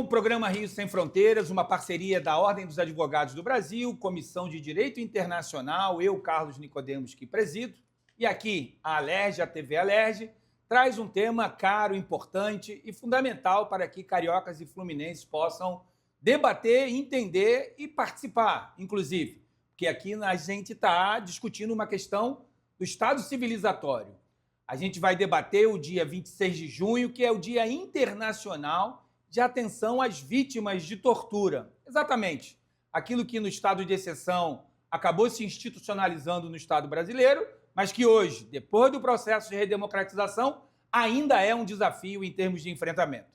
programa Rio Sem Fronteiras, uma parceria da Ordem dos Advogados do Brasil, Comissão de Direito Internacional, eu, Carlos Nicodemos, que presido, e aqui a Alerj, a TV Alerj, traz um tema caro, importante e fundamental para que cariocas e fluminenses possam debater, entender e participar, inclusive, porque aqui a gente está discutindo uma questão do Estado civilizatório. A gente vai debater o dia 26 de junho, que é o Dia Internacional de Atenção às Vítimas de Tortura. Exatamente. Aquilo que no estado de exceção acabou se institucionalizando no Estado brasileiro, mas que hoje, depois do processo de redemocratização, ainda é um desafio em termos de enfrentamento.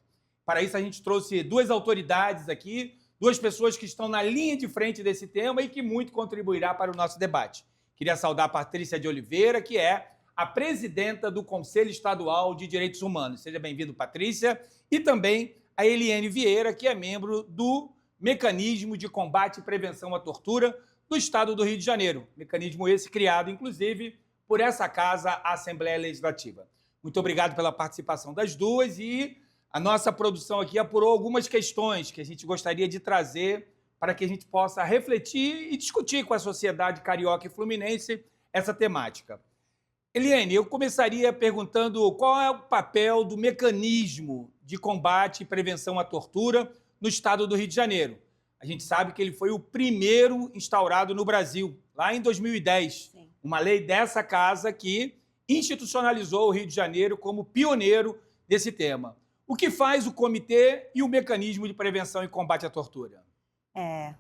Para isso, a gente trouxe duas autoridades aqui, duas pessoas que estão na linha de frente desse tema e que muito contribuirá para o nosso debate. Queria saudar a Patrícia de Oliveira, que é a presidenta do Conselho Estadual de Direitos Humanos. Seja bem-vindo, Patrícia. E também a Eliane Vieira, que é membro do Mecanismo de Combate e Prevenção à Tortura do Estado do Rio de Janeiro. Mecanismo esse criado, inclusive, por essa casa, a Assembleia Legislativa. Muito obrigado pela participação das duas e a nossa produção aqui apurou algumas questões que a gente gostaria de trazer para que a gente possa refletir e discutir com a sociedade carioca e fluminense essa temática. Eliane, eu começaria perguntando qual é o papel do Mecanismo de Combate e Prevenção à Tortura no Estado do Rio de Janeiro. A gente sabe que ele foi o primeiro instaurado no Brasil, lá em 2010. Sim. Uma lei dessa casa que institucionalizou o Rio de Janeiro como pioneiro desse tema. O que faz o Comitê e o Mecanismo de Prevenção e Combate à Tortura?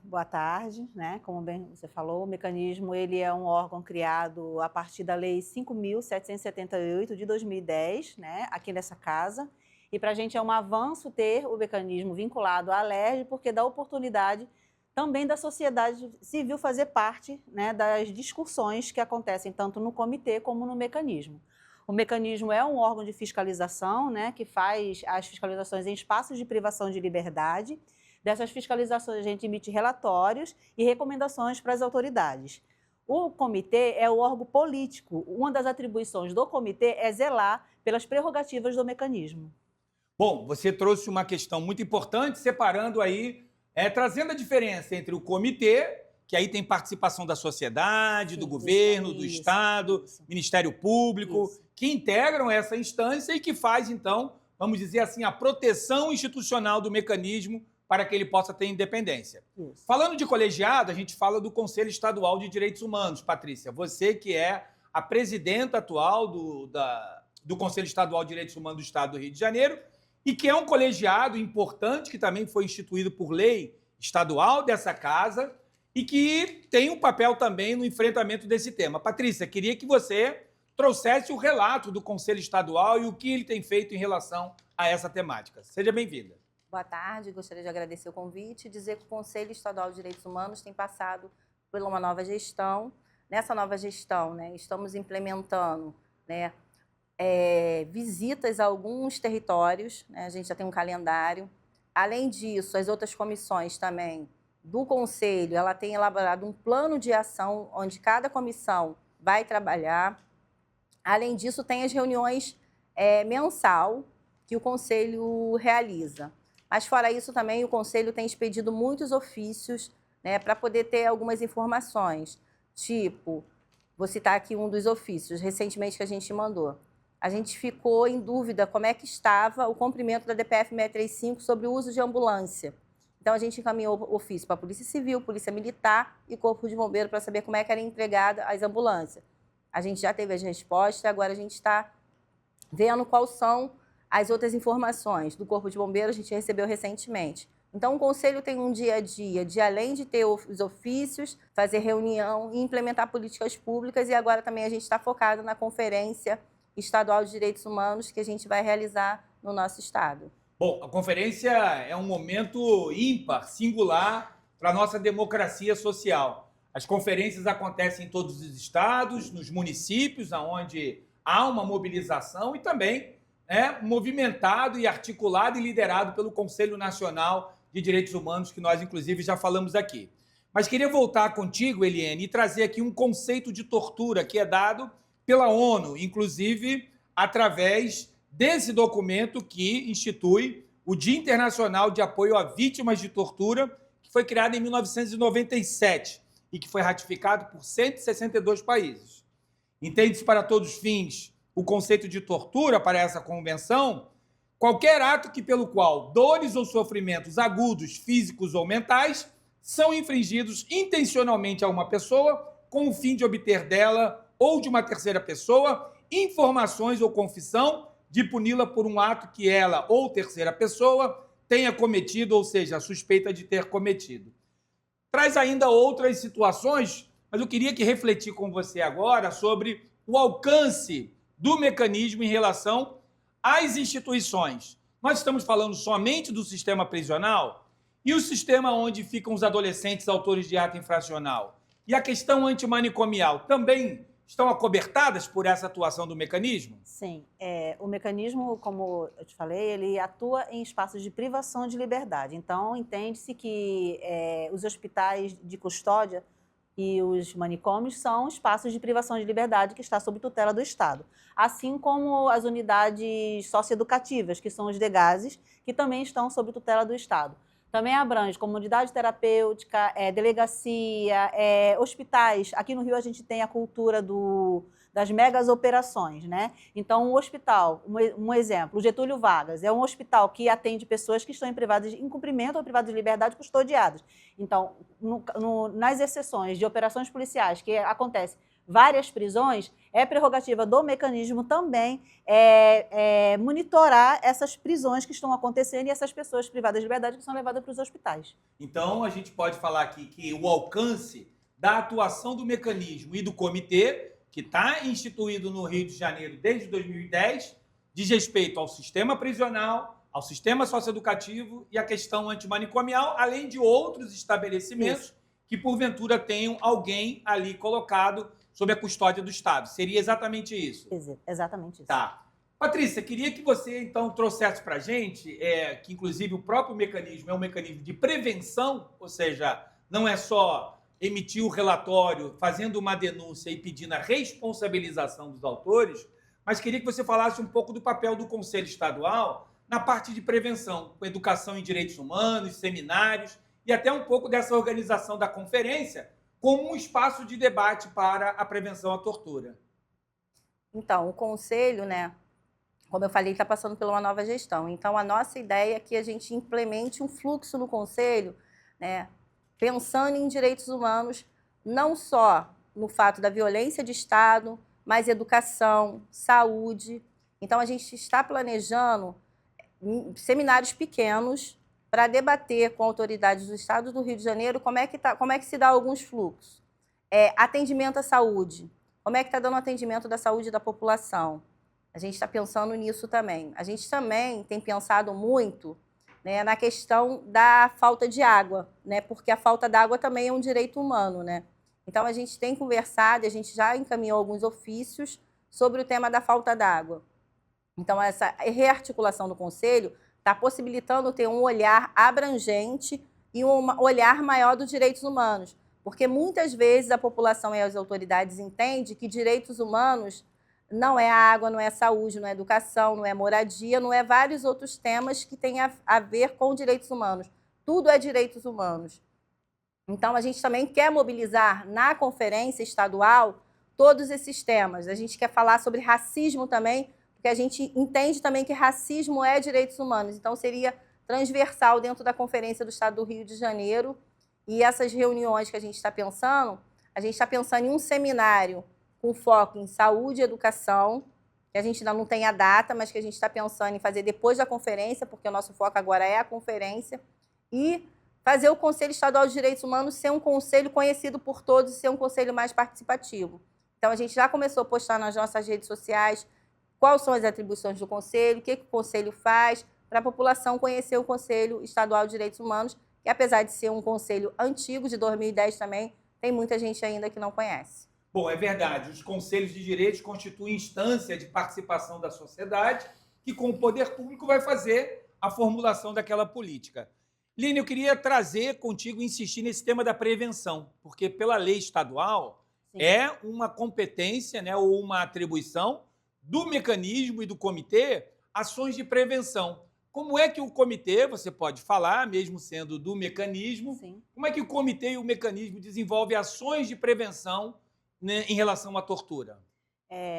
Boa tarde, né? Como bem você falou, o mecanismo ele é um órgão criado a partir da Lei 5.778 de 2010, né? Aqui nessa casa. E para a gente é um avanço ter o mecanismo vinculado à Alerj, porque dá oportunidade também da sociedade civil fazer parte, né, das discussões que acontecem tanto no comitê como no mecanismo. O mecanismo é um órgão de fiscalização, né, que faz as fiscalizações em espaços de privação de liberdade. Dessas fiscalizações, a gente emite relatórios e recomendações para as autoridades. O comitê é o órgão político. Uma das atribuições do comitê é zelar pelas prerrogativas do mecanismo. Bom, você trouxe uma questão muito importante, separando aí, trazendo a diferença entre o comitê, que aí tem participação da sociedade, do governo, do Estado, Ministério Público, que integram essa instância e que faz, então, vamos dizer assim, a proteção institucional do mecanismo para que ele possa ter independência. Isso. Falando de colegiado, a gente fala do Conselho Estadual de Direitos Humanos. Patrícia, você que é a presidenta atual do Conselho Estadual de Direitos Humanos do Estado do Rio de Janeiro e que é um colegiado importante, que também foi instituído por lei estadual dessa casa e que tem um papel também no enfrentamento desse tema. Patrícia, queria que você trouxesse o relato do Conselho Estadual e o que ele tem feito em relação a essa temática. Seja bem-vinda. Boa tarde, gostaria de agradecer o convite e dizer que o Conselho Estadual de Direitos Humanos tem passado por uma nova gestão. Nessa nova gestão, né, estamos implementando, né, visitas a alguns territórios, né, a gente já tem um calendário. Além disso, as outras comissões também do Conselho, ela tem elaborado um plano de ação onde cada comissão vai trabalhar. Além disso, tem as reuniões mensal que o Conselho realiza. Mas, fora isso, também o Conselho tem expedido muitos ofícios, né, para poder ter algumas informações. Tipo, vou citar aqui um dos ofícios, recentemente, que a gente mandou. A gente ficou em dúvida como é que estava o cumprimento da DPF 635 sobre o uso de ambulância. Então, a gente encaminhou o ofício para a Polícia Civil, Polícia Militar e Corpo de Bombeiro para saber como é que era empregada as ambulâncias. A gente já teve as respostas, agora a gente está vendo quais são as outras informações do Corpo de Bombeiros, a gente recebeu recentemente. Então, o Conselho tem um dia a dia de, além de ter os ofícios, fazer reunião e implementar políticas públicas, e agora também a gente está focado na Conferência Estadual de Direitos Humanos que a gente vai realizar no nosso estado. Bom, a conferência é um momento ímpar, singular para a nossa democracia social. As conferências acontecem em todos os estados, nos municípios, onde há uma mobilização e também movimentado e articulado e liderado pelo Conselho Nacional de Direitos Humanos, que nós, inclusive, já falamos aqui. Mas queria voltar contigo, Eliane, e trazer aqui um conceito de tortura que é dado pela ONU, inclusive através desse documento que institui o Dia Internacional de Apoio a Vítimas de Tortura, que foi criado em 1997 e que foi ratificado por 162 países. Entende-se para todos os fins o conceito de tortura para essa convenção qualquer ato pelo qual dores ou sofrimentos agudos, físicos ou mentais, são infligidos intencionalmente a uma pessoa com o fim de obter dela ou de uma terceira pessoa informações ou confissão de puni-la por um ato que ela ou terceira pessoa tenha cometido, ou seja, suspeita de ter cometido. Traz ainda outras situações, mas eu queria refletir com você agora sobre o alcance do mecanismo em relação às instituições. Nós estamos falando somente do sistema prisional e o sistema onde ficam os adolescentes autores de ato infracional. E a questão antimanicomial também estão acobertadas por essa atuação do mecanismo? Sim. O mecanismo, como eu te falei, ele atua em espaços de privação de liberdade. Então, entende-se que os hospitais de custódia e os manicômios são espaços de privação de liberdade que está sob tutela do Estado. Assim como as unidades socioeducativas, que são os DEGASES, que também estão sob tutela do Estado. Também abrange comunidade terapêutica, delegacia, hospitais. Aqui no Rio a gente tem a cultura das megas operações, né? Então, um hospital, um exemplo, o Getúlio Vargas, é um hospital que atende pessoas que estão em cumprimento ou privadas de liberdade custodiadas. Então, nas exceções de operações policiais que acontecem várias prisões, é prerrogativa do mecanismo também monitorar essas prisões que estão acontecendo e essas pessoas privadas de liberdade que são levadas para os hospitais. Então, a gente pode falar aqui que o alcance da atuação do mecanismo e do comitê, que está instituído no Rio de Janeiro desde 2010, diz respeito ao sistema prisional, ao sistema socioeducativo e à questão antimanicomial, além de outros estabelecimentos que, porventura, tenham alguém ali colocado sob a custódia do Estado. Seria exatamente isso? Exatamente isso. Tá. Patrícia, queria que você, então, trouxesse para a gente, que inclusive o próprio mecanismo é um mecanismo de prevenção, ou seja, não é só emitir o relatório fazendo uma denúncia e pedindo a responsabilização dos autores, mas queria que você falasse um pouco do papel do Conselho Estadual na parte de prevenção, com educação em direitos humanos, seminários e até um pouco dessa organização da conferência como um espaço de debate para a prevenção à tortura. Então, o Conselho, né, como eu falei, está passando por uma nova gestão. Então, a nossa ideia é que a gente implemente um fluxo no Conselho, né, pensando em direitos humanos, não só no fato da violência de Estado, mas educação, saúde. Então, a gente está planejando seminários pequenos para debater com autoridades do Estado do Rio de Janeiro como é que se dá alguns fluxos. Atendimento à saúde. Como é que está dando atendimento da saúde da população? A gente está pensando nisso também. A gente também tem pensado muito, né, na questão da falta de água, né, porque a falta d'água também é um direito humano, né? Então, a gente tem conversado e a gente já encaminhou alguns ofícios sobre o tema da falta d'água. Então, essa rearticulação do Conselho está possibilitando ter um olhar abrangente e um olhar maior dos direitos humanos, porque muitas vezes a população e as autoridades entendem que direitos humanos não é a água, não é a saúde, não é a educação, não é a moradia, não é vários outros temas que têm a ver com direitos humanos. Tudo é direitos humanos. Então, a gente também quer mobilizar na conferência estadual todos esses temas. A gente quer falar sobre racismo também, porque a gente entende também que racismo é direitos humanos. Então, seria transversal dentro da Conferência do Estado do Rio de Janeiro. E essas reuniões que a gente está pensando em um seminário com foco em saúde e educação, que a gente ainda não tem a data, mas que a gente está pensando em fazer depois da conferência, porque o nosso foco agora é a conferência, e fazer o Conselho Estadual de Direitos Humanos ser um conselho conhecido por todos e ser um conselho mais participativo. Então, a gente já começou a postar nas nossas redes sociais quais são as atribuições do Conselho, o que o Conselho faz, para a população conhecer o Conselho Estadual de Direitos Humanos, que apesar de ser um conselho antigo, de 2010 também, tem muita gente ainda que não conhece. Bom, é verdade, os conselhos de direitos constituem instância de participação da sociedade que, com o poder público, vai fazer a formulação daquela política. Line, eu queria trazer contigo e insistir nesse tema da prevenção, porque pela lei estadual é uma competência, né, ou uma atribuição do mecanismo e do comitê ações de prevenção como é que o comitê, você pode falar, mesmo sendo do mecanismo, Sim. como é que o comitê e o mecanismo desenvolvem ações de prevenção, né, em relação à tortura?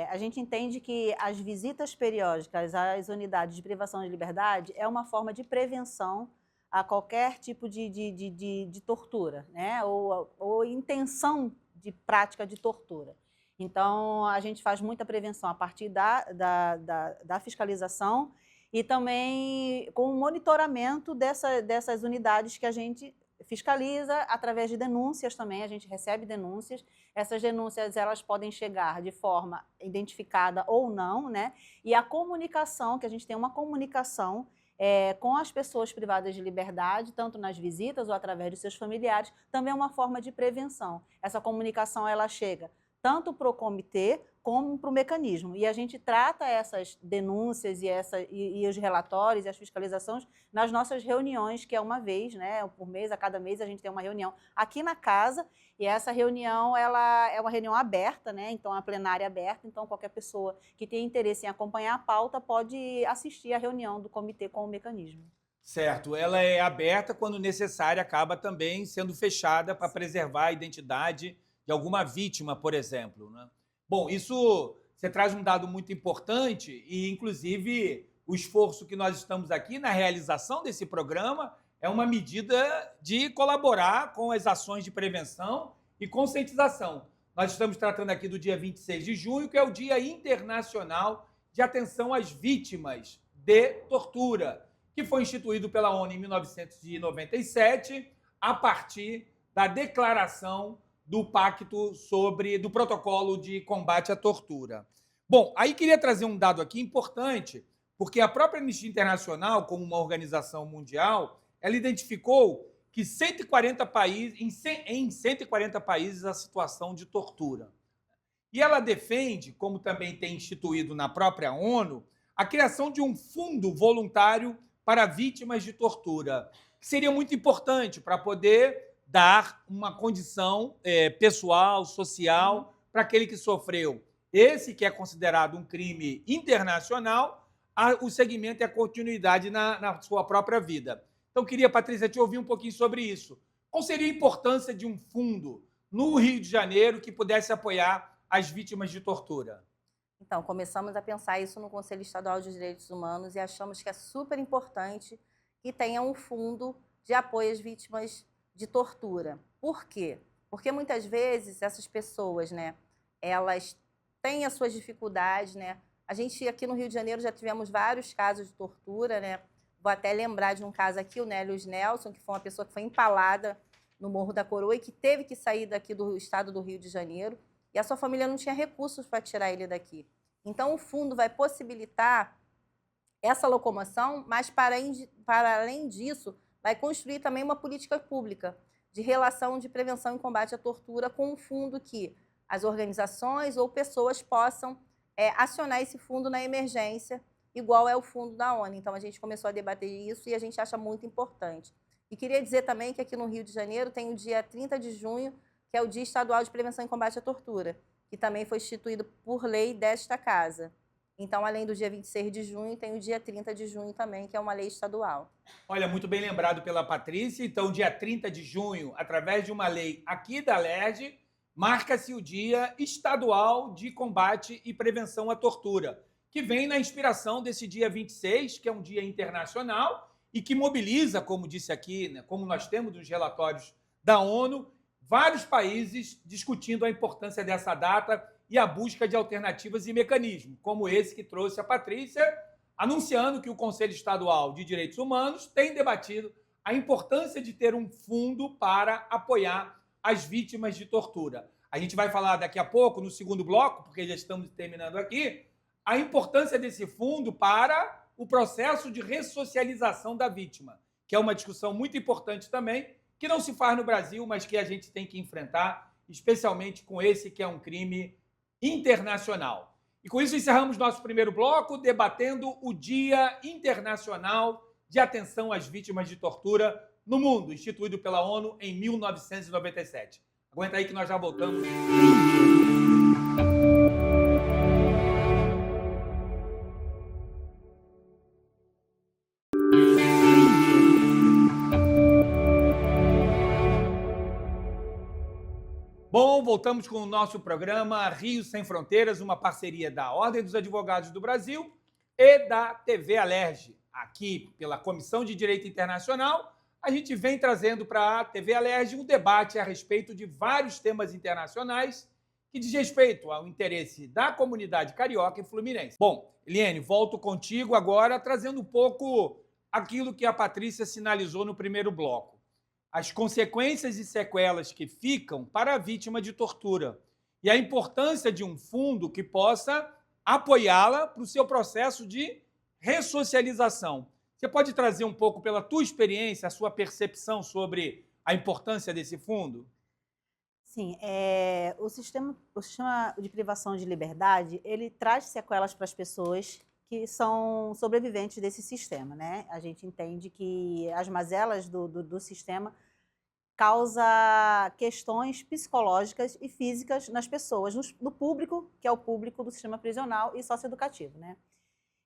A gente entende que as visitas periódicas às unidades de privação de liberdade é uma forma de prevenção a qualquer tipo de tortura, né? Ou intenção de prática de tortura. Então, a gente faz muita prevenção a partir da fiscalização e também com o monitoramento dessas unidades que a gente fiscaliza através de denúncias também, a gente recebe denúncias. Essas denúncias elas podem chegar de forma identificada ou não, né? E a comunicação, que a gente tem uma comunicação com as pessoas privadas de liberdade, tanto nas visitas ou através de seus familiares, também é uma forma de prevenção. Essa comunicação ela chega tanto para o comitê como para o mecanismo. E a gente trata essas denúncias e os relatórios e as fiscalizações nas nossas reuniões, que é uma vez, né, por mês, a cada mês a gente tem uma reunião aqui na casa, e essa reunião ela é uma reunião aberta, né, então a plenária aberta, então qualquer pessoa que tenha interesse em acompanhar a pauta pode assistir à reunião do comitê com o mecanismo. Certo, ela é aberta quando necessária, acaba também sendo fechada para preservar a identidade de alguma vítima, por exemplo, né? Bom, isso você traz um dado muito importante e, inclusive, o esforço que nós estamos aqui na realização desse programa é uma medida de colaborar com as ações de prevenção e conscientização. Nós estamos tratando aqui do dia 26 de junho, que é o Dia Internacional de Atenção às Vítimas de Tortura, que foi instituído pela ONU em 1997, a partir da declaração do Pacto do Protocolo de Combate à Tortura. Bom, aí queria trazer um dado aqui importante, porque a própria Anistia Internacional, como uma organização mundial, ela identificou que em 140 países a situação de tortura. E ela defende, como também tem instituído na própria ONU, a criação de um fundo voluntário para vítimas de tortura, que seria muito importante para poder dar uma condição pessoal, social, para aquele que sofreu esse que é considerado um crime internacional, o segmento e a continuidade na sua própria vida. Então, queria, Patrícia, te ouvir um pouquinho sobre isso. Qual seria a importância de um fundo no Rio de Janeiro que pudesse apoiar as vítimas de tortura? Então, começamos a pensar isso no Conselho Estadual de Direitos Humanos e achamos que é super importante que tenha um fundo de apoio às vítimas de tortura. Por quê? Porque muitas vezes essas pessoas, né, elas têm as suas dificuldades, né? A gente aqui no Rio de Janeiro já tivemos vários casos de tortura, né? Vou até lembrar de um caso aqui, o Nélios Nelson, que foi uma pessoa que foi empalada no Morro da Coroa e que teve que sair daqui do estado do Rio de Janeiro e a sua família não tinha recursos para tirar ele daqui. Então o fundo vai possibilitar essa locomoção, mas para além disso, vai construir também uma política pública de relação de prevenção e combate à tortura com um fundo que as organizações ou pessoas possam acionar esse fundo na emergência, igual é o fundo da ONU. Então, a gente começou a debater isso e a gente acha muito importante. E queria dizer também que aqui no Rio de Janeiro tem o dia 30 de junho, que é o Dia Estadual de Prevenção e Combate à Tortura, que também foi instituído por lei desta casa. Então, além do dia 26 de junho, tem o dia 30 de junho também, que é uma lei estadual. Olha, muito bem lembrado pela Patrícia. Então, dia 30 de junho, através de uma lei aqui da LERJ, marca-se o Dia Estadual de Combate e Prevenção à Tortura, que vem na inspiração desse dia 26, que é um dia internacional e que mobiliza, como disse aqui, né, como nós temos nos relatórios da ONU, vários países discutindo a importância dessa data e a busca de alternativas e mecanismos, como esse que trouxe a Patrícia, anunciando que o Conselho Estadual de Direitos Humanos tem debatido a importância de ter um fundo para apoiar as vítimas de tortura. A gente vai falar daqui a pouco, no segundo bloco, porque já estamos terminando aqui, a importância desse fundo para o processo de ressocialização da vítima, que é uma discussão muito importante também, que não se faz no Brasil, mas que a gente tem que enfrentar, especialmente com esse que é um crime internacional. E com isso encerramos nosso primeiro bloco, debatendo o Dia Internacional de Atenção às Vítimas de Tortura no mundo, instituído pela ONU em 1997. Aguenta aí que nós já voltamos. voltamos com o nosso programa Rio Sem Fronteiras, uma parceria da Ordem dos Advogados do Brasil e da TV Alerj. Aqui, pela Comissão de Direito Internacional, a gente vem trazendo para a TV Alerj um debate a respeito de vários temas internacionais que diz respeito ao interesse da comunidade carioca e fluminense. Bom, Eliane, volto contigo agora, trazendo um pouco aquilo que a Patrícia sinalizou no primeiro bloco. As consequências e sequelas que ficam para a vítima de tortura e a importância de um fundo que possa apoiá-la para o seu processo de ressocialização. Você pode trazer um pouco, pela tua experiência, a sua percepção sobre a importância desse fundo? Sim, o sistema de privação de liberdade, ele traz sequelas para as pessoas que são sobreviventes desse sistema, né? A gente entende que as mazelas do sistema causa questões psicológicas e físicas nas pessoas, no público, que é o público do sistema prisional e socioeducativo, né?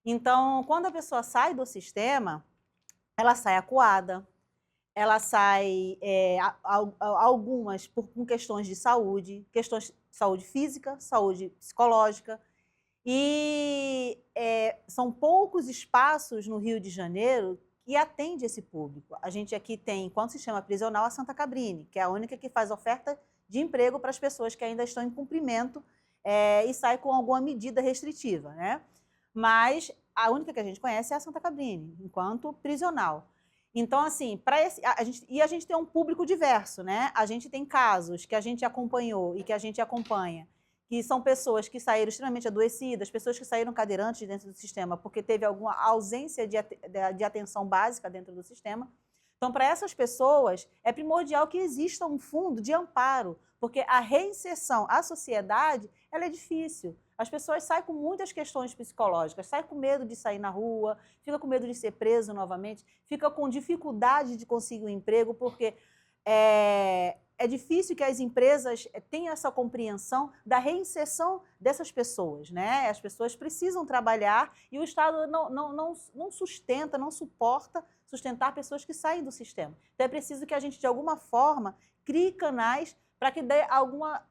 Então, quando a pessoa sai do sistema, ela sai acuada, ela sai, algumas com questões de saúde física, saúde psicológica, e são poucos espaços no Rio de Janeiro que atende esse público. A gente aqui tem, enquanto sistema prisional, a Santa Cabrini, que é a única que faz oferta de emprego para as pessoas que ainda estão em cumprimento e sai com alguma medida restritiva, né? Mas a única que a gente conhece é a Santa Cabrini, enquanto prisional. Então, assim, a gente tem um público diverso, né? A gente tem casos que a gente acompanhou e que a gente acompanha, que são pessoas que saíram extremamente adoecidas, pessoas que saíram cadeirantes dentro do sistema porque teve alguma ausência de atenção básica dentro do sistema. Então, para essas pessoas, é primordial que exista um fundo de amparo, porque a reinserção à sociedade, ela é difícil. As pessoas saem com muitas questões psicológicas, saem com medo de sair na rua, fica com medo de ser preso novamente, fica com dificuldade de conseguir um emprego, porque é difícil que as empresas tenham essa compreensão da reinserção dessas pessoas, né? As pessoas precisam trabalhar e o Estado não sustenta, não suporta sustentar pessoas que saem do sistema. Então, é preciso que a gente, de alguma forma, crie canais para que dê alguma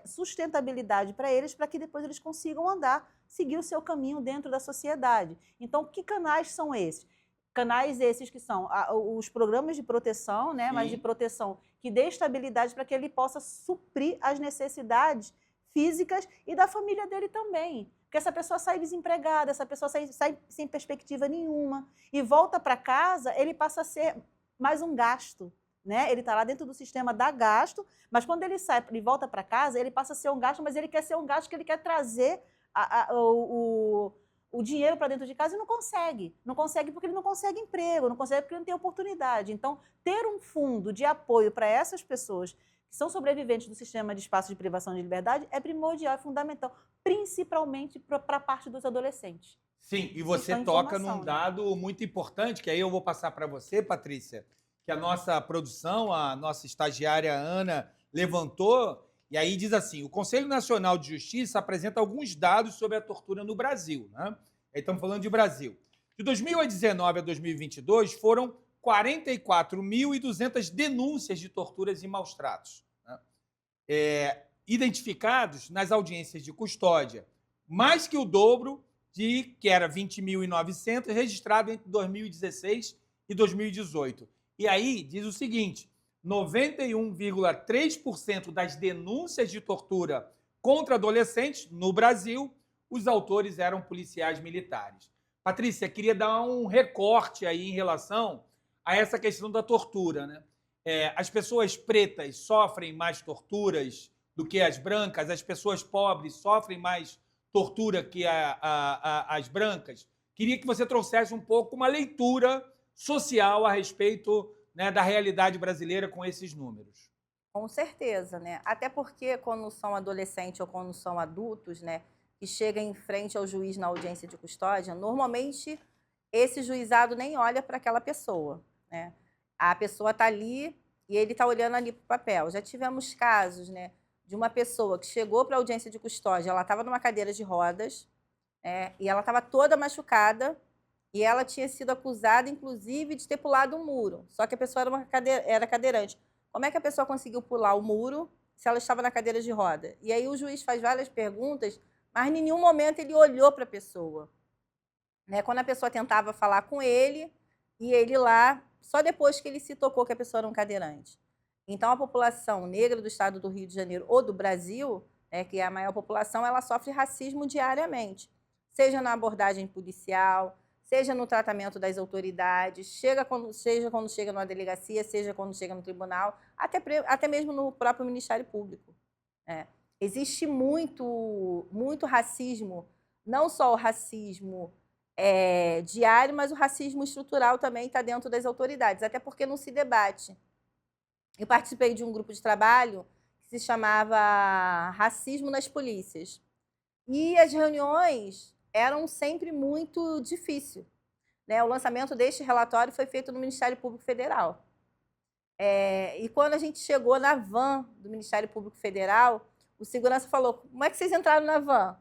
sustentabilidade para eles, para que depois eles consigam seguir o seu caminho dentro da sociedade. Então, que canais são esses? Canais esses que são os programas de proteção, né? Mas de proteção que dê estabilidade para que ele possa suprir as necessidades físicas e da família dele também. Porque essa pessoa sai desempregada, essa pessoa sai sem perspectiva nenhuma e volta para casa, ele passa a ser mais um gasto, né? Ele está lá dentro do sistema, dá gasto, mas quando ele sai e volta para casa, ele passa a ser um gasto, mas ele quer ser um gasto que ele quer trazer o dinheiro para dentro de casa e não consegue. Não consegue porque ele não consegue emprego, não consegue porque ele não tem oportunidade. Então, ter um fundo de apoio para essas pessoas que são sobreviventes do sistema de espaço de privação de liberdade é primordial, é fundamental, principalmente para a parte dos adolescentes. Sim, e você toca num dado muito importante, que aí eu vou passar para você, Patrícia, que a nossa produção, a nossa estagiária Ana, levantou, e aí diz assim: o Conselho Nacional de Justiça apresenta alguns dados sobre a tortura no Brasil, né? Aí estamos falando de Brasil. De 2019 a 2022, foram 44.200 denúncias de torturas e maus-tratos, né? Identificados nas audiências de custódia, mais que o dobro que era 20.900, registrado entre 2016 e 2018. E aí diz o seguinte: 91,3% das denúncias de tortura contra adolescentes no Brasil, os autores eram policiais militares. Patrícia, queria dar um recorte aí em relação a essa questão da tortura, né? As pessoas pretas sofrem mais torturas do que as brancas, as pessoas pobres sofrem mais tortura que as brancas. Queria que você trouxesse um pouco uma leitura social a respeito, né, da realidade brasileira com esses números. Com certeza, né? Até porque quando são adolescentes ou quando são adultos, né, que chegam em frente ao juiz na audiência de custódia, normalmente esse juizado nem olha para aquela pessoa, né? A pessoa está ali e ele está olhando ali para o papel. Já tivemos casos, né, de uma pessoa que chegou para a audiência de custódia, ela estava numa cadeira de rodas, e ela estava toda machucada, e ela tinha sido acusada, inclusive, de ter pulado um muro. Só que a pessoa era cadeirante. Como é que a pessoa conseguiu pular o muro se ela estava na cadeira de roda. E aí o juiz faz várias perguntas, mas em nenhum momento ele olhou para a pessoa. Né? Quando a pessoa tentava falar com ele, e ele lá, só depois que ele se tocou que a pessoa era um cadeirante. Então, a população negra do estado do Rio de Janeiro ou do Brasil, né, que é a maior população, ela sofre racismo diariamente, seja na abordagem policial, seja no tratamento das autoridades, seja quando chega numa delegacia, seja quando chega no tribunal, até mesmo no próprio Ministério Público. Né? Existe muito racismo, não só o racismo diário, mas o racismo estrutural também está dentro das autoridades, até porque não se debate. Eu participei de um grupo de trabalho que se chamava Racismo nas Polícias. E as reuniões eram sempre muito difíceis. Né? O lançamento deste relatório foi feito no Ministério Público Federal. E quando a gente chegou na van do Ministério Público Federal, o segurança falou, como é que vocês entraram na van?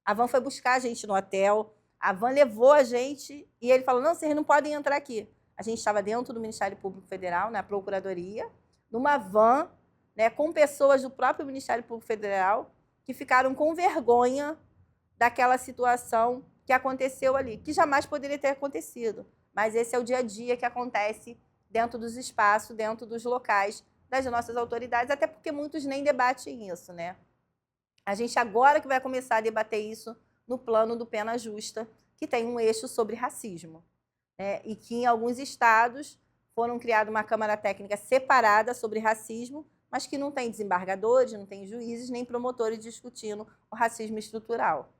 A van foi buscar a gente no hotel, a van levou a gente e ele falou, não, vocês não podem entrar aqui. A gente estava dentro do Ministério Público Federal, na Procuradoria, numa van, né, com pessoas do próprio Ministério Público Federal que ficaram com vergonha daquela situação que aconteceu ali, que jamais poderia ter acontecido. Mas esse é o dia a dia que acontece dentro dos espaços, dentro dos locais das nossas autoridades, até porque muitos nem debatem isso, né? A gente agora que vai começar a debater isso no plano do Pena Justa, que tem um eixo sobre racismo. Né? E que em alguns estados foram criadas uma Câmara Técnica separada sobre racismo, mas que não tem desembargadores, não tem juízes, nem promotores discutindo o racismo estrutural.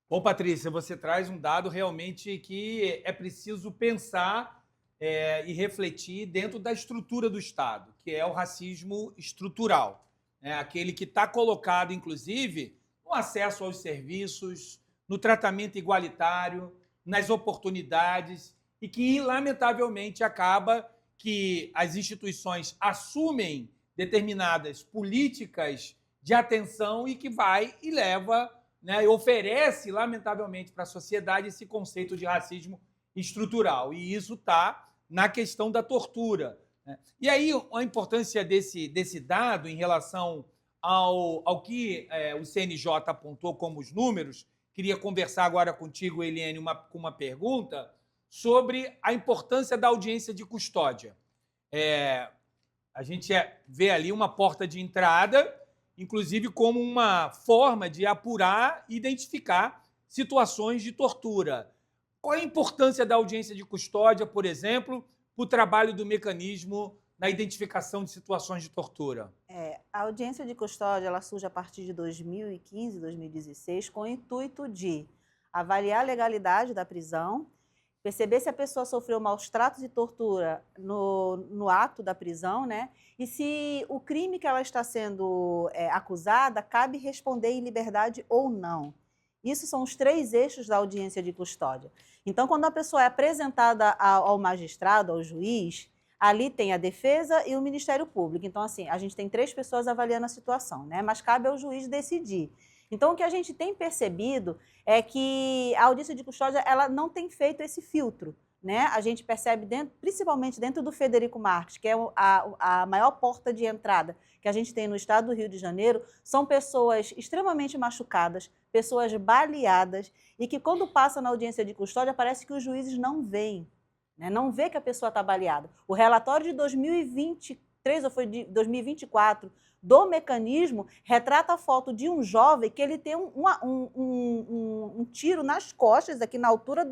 Bom, Patrícia, você traz um dado realmente que é preciso pensar e refletir dentro da estrutura do Estado, que é o racismo estrutural. Aquele que está colocado, inclusive, no acesso aos serviços, no tratamento igualitário, nas oportunidades, e que, lamentavelmente, acaba que as instituições assumem determinadas políticas de atenção e que vai e leva, né, e oferece, lamentavelmente, para a sociedade esse conceito de racismo estrutural. E isso está na questão da tortura. Né? E aí, a importância desse dado em relação ao que o CNJ apontou como os números, queria conversar agora contigo, Eliane, com uma pergunta sobre a importância da audiência de custódia. A gente vê ali uma porta de entrada, inclusive como uma forma de apurar e identificar situações de tortura. Qual é a importância da audiência de custódia, por exemplo, para o trabalho do mecanismo na identificação de situações de tortura? A audiência de custódia ela surge a partir de 2015, 2016, com o intuito de avaliar a legalidade da prisão, perceber se a pessoa sofreu maus tratos e tortura no ato da prisão, né? E se o crime que ela está sendo acusada cabe responder em liberdade ou não. Isso são os 3 eixos da audiência de custódia. Então, quando a pessoa é apresentada ao magistrado, ao juiz, ali tem a defesa e o Ministério Público. Então, assim, a gente tem 3 pessoas avaliando a situação, né? Mas cabe ao juiz decidir. Então, o que a gente tem percebido é que a audiência de custódia ela não tem feito esse filtro. Né? A gente percebe, principalmente dentro do Frederico Marques, que é a maior porta de entrada que a gente tem no estado do Rio de Janeiro, são pessoas extremamente machucadas, pessoas baleadas, e que quando passa na audiência de custódia, parece que os juízes não veem, né? Não vê que a pessoa está baleada. O relatório de 2023, ou foi de 2024, do mecanismo, retrata a foto de um jovem que ele tem um tiro nas costas, aqui na altura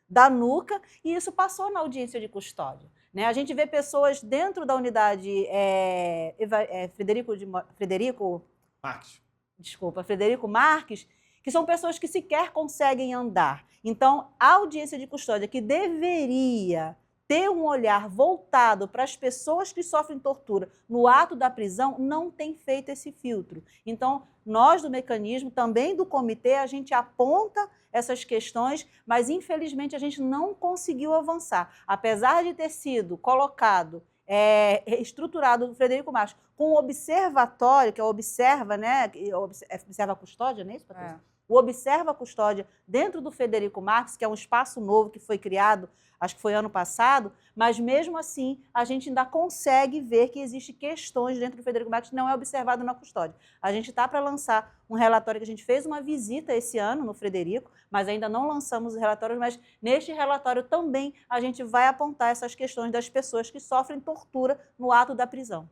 da nuca, e isso passou na audiência de custódia. Né? A gente vê pessoas dentro da unidade Frederico Marques, que são pessoas que sequer conseguem andar. Então, a audiência de custódia, que deveria ter um olhar voltado para as pessoas que sofrem tortura no ato da prisão, não tem feito esse filtro. Então, nós do mecanismo, também do comitê, a gente aponta essas questões, mas infelizmente a gente não conseguiu avançar. Apesar de ter sido colocado, estruturado o Frederico Marques com o observatório, que é o Observa, né? Observa a Custódia, não é isso, Patrícia? O Observa a Custódia dentro do Frederico Marques, que é um espaço novo que foi criado, acho que foi ano passado, mas mesmo assim a gente ainda consegue ver que existem questões dentro do Frederico Marques que não é observado na custódia. A gente está para lançar um relatório que a gente fez uma visita esse ano no Frederico, mas ainda não lançamos os relatórios, mas neste relatório também a gente vai apontar essas questões das pessoas que sofrem tortura no ato da prisão.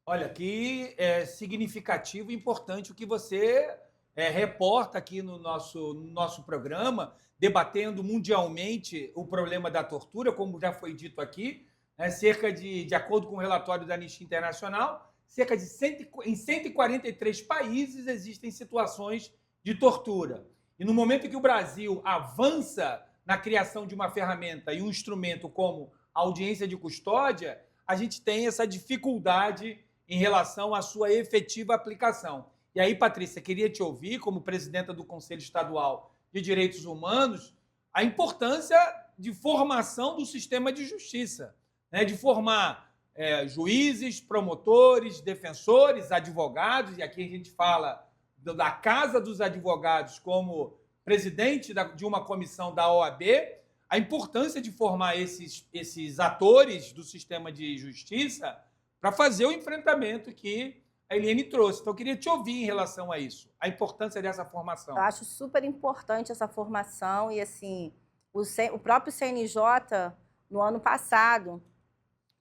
Olha, que é significativo e importante o que você reporta aqui no nosso programa, debatendo mundialmente o problema da tortura, como já foi dito aqui, né, de acordo com o relatório da Anistia Internacional, em 143 países existem situações de tortura. E no momento em que o Brasil avança na criação de uma ferramenta e um instrumento como a audiência de custódia, a gente tem essa dificuldade em relação à sua efetiva aplicação. E aí, Patrícia, queria te ouvir, como presidenta do Conselho Estadual de Direitos Humanos, a importância de formação do sistema de justiça, né? De formar juízes, promotores, defensores, advogados, e aqui a gente fala da Casa dos Advogados como presidente de uma comissão da OAB, a importância de formar esses atores do sistema de justiça para fazer o enfrentamento que a Eliane trouxe. Então, eu queria te ouvir em relação a isso, a importância dessa formação. Eu acho super importante essa formação e, assim, o próprio CNJ, no ano passado,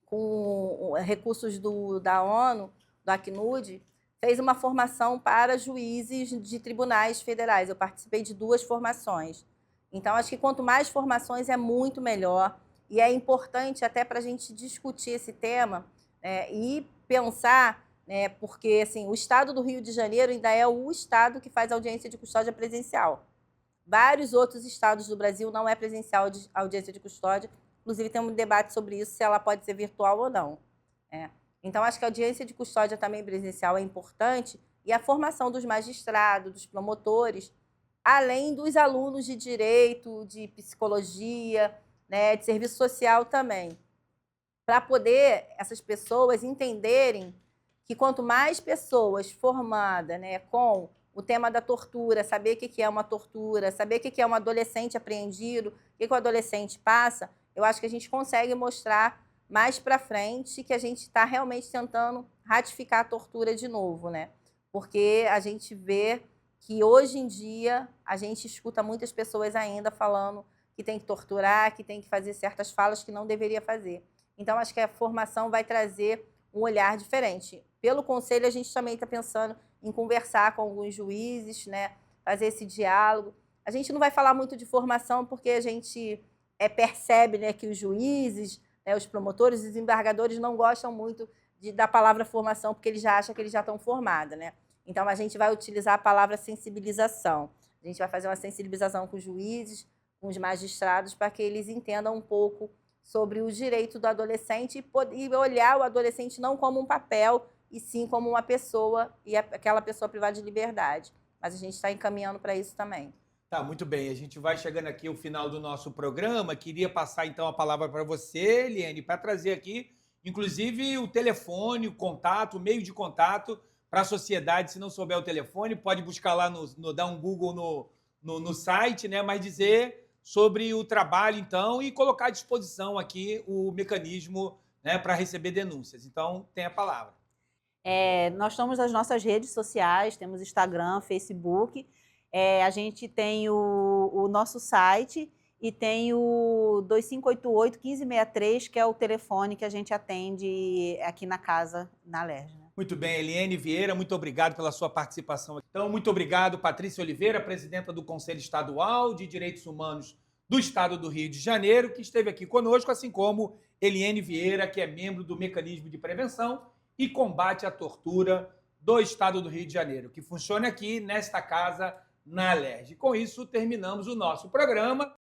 com recursos da ONU, do Acnud, fez uma formação para juízes de tribunais federais. Eu participei de 2 formações. Então, acho que quanto mais formações é muito melhor. E é importante até para a gente discutir esse tema e pensar, porque assim, o estado do Rio de Janeiro ainda é o estado que faz audiência de custódia presencial. Vários outros estados do Brasil não é presencial a audiência de custódia. Inclusive, tem um debate sobre isso, se ela pode ser virtual ou não. Então, acho que a audiência de custódia também presencial é importante e a formação dos magistrados, dos promotores, além dos alunos de direito, de psicologia, né, de serviço social também, para poder essas pessoas entenderem que quanto mais pessoas formadas, né, com o tema da tortura, saber o que é uma tortura, saber o que é um adolescente apreendido, o que o adolescente passa, eu acho que a gente consegue mostrar mais para frente que a gente está realmente tentando ratificar a tortura de novo, né? Porque a gente vê que hoje em dia a gente escuta muitas pessoas ainda falando que tem que torturar, que tem que fazer certas falas que não deveria fazer. Então, acho que a formação vai trazer um olhar diferente. Pelo Conselho, a gente também está pensando em conversar com alguns juízes, né? Fazer esse diálogo. A gente não vai falar muito de formação porque a gente percebe, né, que os juízes, né, os promotores, os desembargadores não gostam muito da palavra formação porque eles já acham que eles já estão formados, né? Então, a gente vai utilizar a palavra sensibilização. A gente vai fazer uma sensibilização com os juízes, com os magistrados, para que eles entendam um pouco sobre o direito do adolescente e olhar o adolescente não como um papel, e sim como uma pessoa, e aquela pessoa privada de liberdade. Mas a gente está encaminhando para isso também. Tá, muito bem. A gente vai chegando aqui ao final do nosso programa. Queria passar, então, a palavra para você, Eliane, para trazer aqui, inclusive, o telefone, o contato, o meio de contato para a sociedade. Se não souber o telefone, pode buscar lá, dar um Google no site, né? Mas dizer sobre o trabalho, então, e colocar à disposição aqui o mecanismo, né, para receber denúncias. Então, tem a palavra. Nós estamos nas nossas redes sociais, temos Instagram, Facebook, a gente tem o nosso site e tem o 2588-1563, que é o telefone que a gente atende aqui na casa, na Alerj. Muito bem, Eliane Vieira, muito obrigado pela sua participação. Então, muito obrigado, Patrícia Oliveira, presidenta do Conselho Estadual de Direitos Humanos do Estado do Rio de Janeiro, que esteve aqui conosco, assim como Eliane Vieira, que é membro do Mecanismo de Prevenção e Combate à Tortura do Estado do Rio de Janeiro, que funciona aqui nesta casa, na Alerj. Com isso, terminamos o nosso programa.